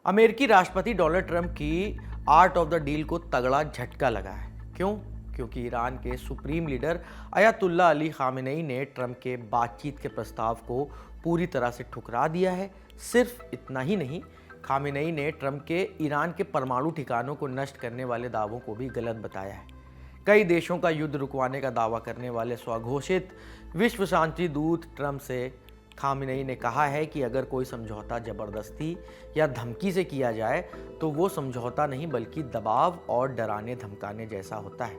अमेरिकी राष्ट्रपति Donald Trump की आर्ट ऑफ द डील को तगड़ा झटका लगा है। क्यों? क्योंकि ईरान के supreme leader Ayatollah Ali Khamenei ने ट्रंप के बातचीत के प्रस्ताव को पूरी तरह से ठुकरा दिया है। सिर्फ इतना ही नहीं, खामेनेई ने ट्रंप के ईरान के परमाणु ठिकानों को नष्ट करने वाले दावों को भी गलत बताया है। कई देशों का युद्ध रुकवाने का दावा करने वाले स्वघोषित विश्व शांति दूत ट्रंप से खामेनेई ने कहा है कि अगर कोई समझौता जबरदस्ती या धमकी से किया जाए तो वो समझौता नहीं बल्कि दबाव और डराने धमकाने जैसा होता है।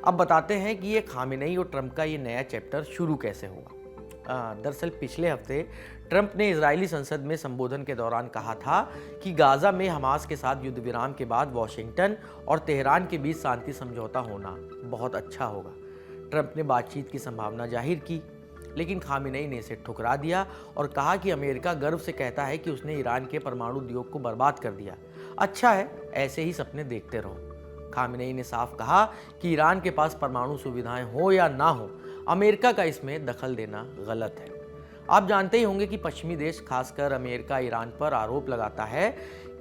अब बताते हैं कि ये खामेनेई और ट्रंप का ये नया चैप्टर शुरू कैसे हुआ। दरअसल पिछले हफ्ते ट्रंप ने इजरायली संसद में संबोधन के दौरान कहा था कि गाजा में हमास के साथ युद्ध विराम के बाद वॉशिंगटन और तेहरान के बीच शांति समझौता होना बहुत अच्छा होगा। ट्रंप ने बातचीत की संभावना जाहिर की, लेकिन खामेनेई ने इसे ठुकरा दिया और कहा कि अमेरिका गर्व से कहता है कि उसने ईरान के परमाणु उद्योग को बर्बाद कर दिया। अच्छा है, ऐसे ही सपने देखते रहो। खामेनेई ने साफ कहा कि ईरान के पास परमाणु सुविधाएं हो या ना हो, अमेरिका का इसमें दखल देना गलत है। आप जानते ही होंगे कि पश्चिमी देश, खासकर अमेरिका, ईरान पर आरोप लगाता है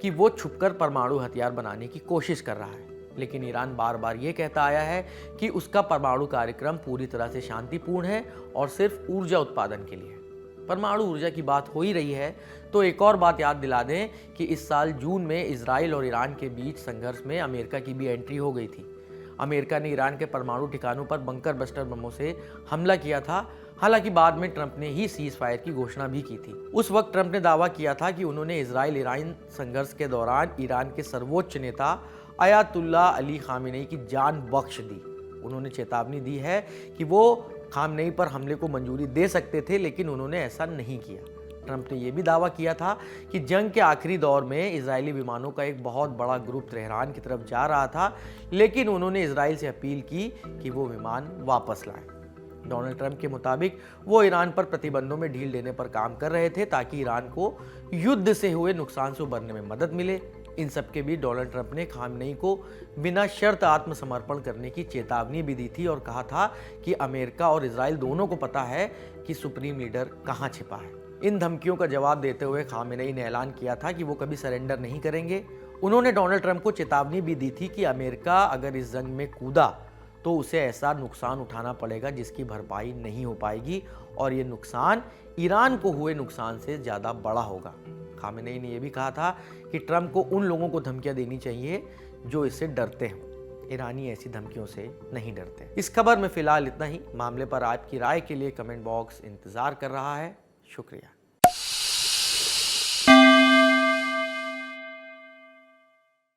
कि वो छुपकर परमाणु हथियार बनाने की कोशिश कर रहा है, लेकिन ईरान बार बार ये कहता आया है कि उसका परमाणु कार्यक्रम पूरी तरह से शांतिपूर्ण है और सिर्फ ऊर्जा उत्पादन के लिए। परमाणु ऊर्जा की बात हो ही रही है तो एक और बात याद दिला दें कि इस साल जून में इजराइल और ईरान के बीच संघर्ष में अमेरिका की भी एंट्री हो गई थी। अमेरिका ने ईरान के परमाणु ठिकानों पर बंकर बस्टर बमों से हमला किया था। हालांकि बाद में ट्रंप ने ही सीज फायर की घोषणा भी की थी। उस वक्त ट्रंप ने दावा किया था कि उन्होंने इजराइल ईरान संघर्ष के दौरान ईरान के सर्वोच्च नेता अयातुल्ला अली खामेनेई की जान बख्श दी। उन्होंने चेतावनी दी है कि वो खामेनेई पर हमले को मंजूरी दे सकते थे, लेकिन उन्होंने ऐसा नहीं किया। ट्रंप ने यह भी दावा किया था कि जंग के आखिरी दौर में इजरायली विमानों का एक बहुत बड़ा ग्रुप तेहरान की तरफ जा रहा था, लेकिन उन्होंने इजराइल से अपील की कि वो विमान वापस लाएं। डोनाल्ड ट्रंप के मुताबिक वो ईरान पर प्रतिबंधों में ढील देने पर काम कर रहे थे ताकि ईरान को युद्ध से हुए नुकसान से उबरने में मदद मिले। इन सब के बीच डोनाल्ड ट्रंप ने खामेनेई को बिना शर्त आत्मसमर्पण करने की चेतावनी भी दी थी और कहा था कि अमेरिका और इजराइल दोनों को पता है कि सुप्रीम लीडर कहां छिपा है। इन धमकियों का जवाब देते हुए खामेनेई ने ऐलान किया था कि वो कभी सरेंडर नहीं करेंगे। उन्होंने डोनाल्ड ट्रंप को चेतावनी भी दी थी कि अमेरिका अगर इस जंग में कूदा तो उसे ऐसा नुकसान उठाना पड़ेगा जिसकी भरपाई नहीं हो पाएगी और ये नुकसान ईरान को हुए नुकसान से ज़्यादा बड़ा होगा। खामेनेई ने यह भी कहा था कि ट्रंप को उन लोगों को धमकियां देनी चाहिए जो इससे डरते हों। ईरानी ऐसी धमकियों से नहीं डरते। इस खबर में फिलहाल इतना ही। मामले पर आपकी राय के लिए कमेंट बॉक्स इंतजार कर रहा है। शुक्रिया।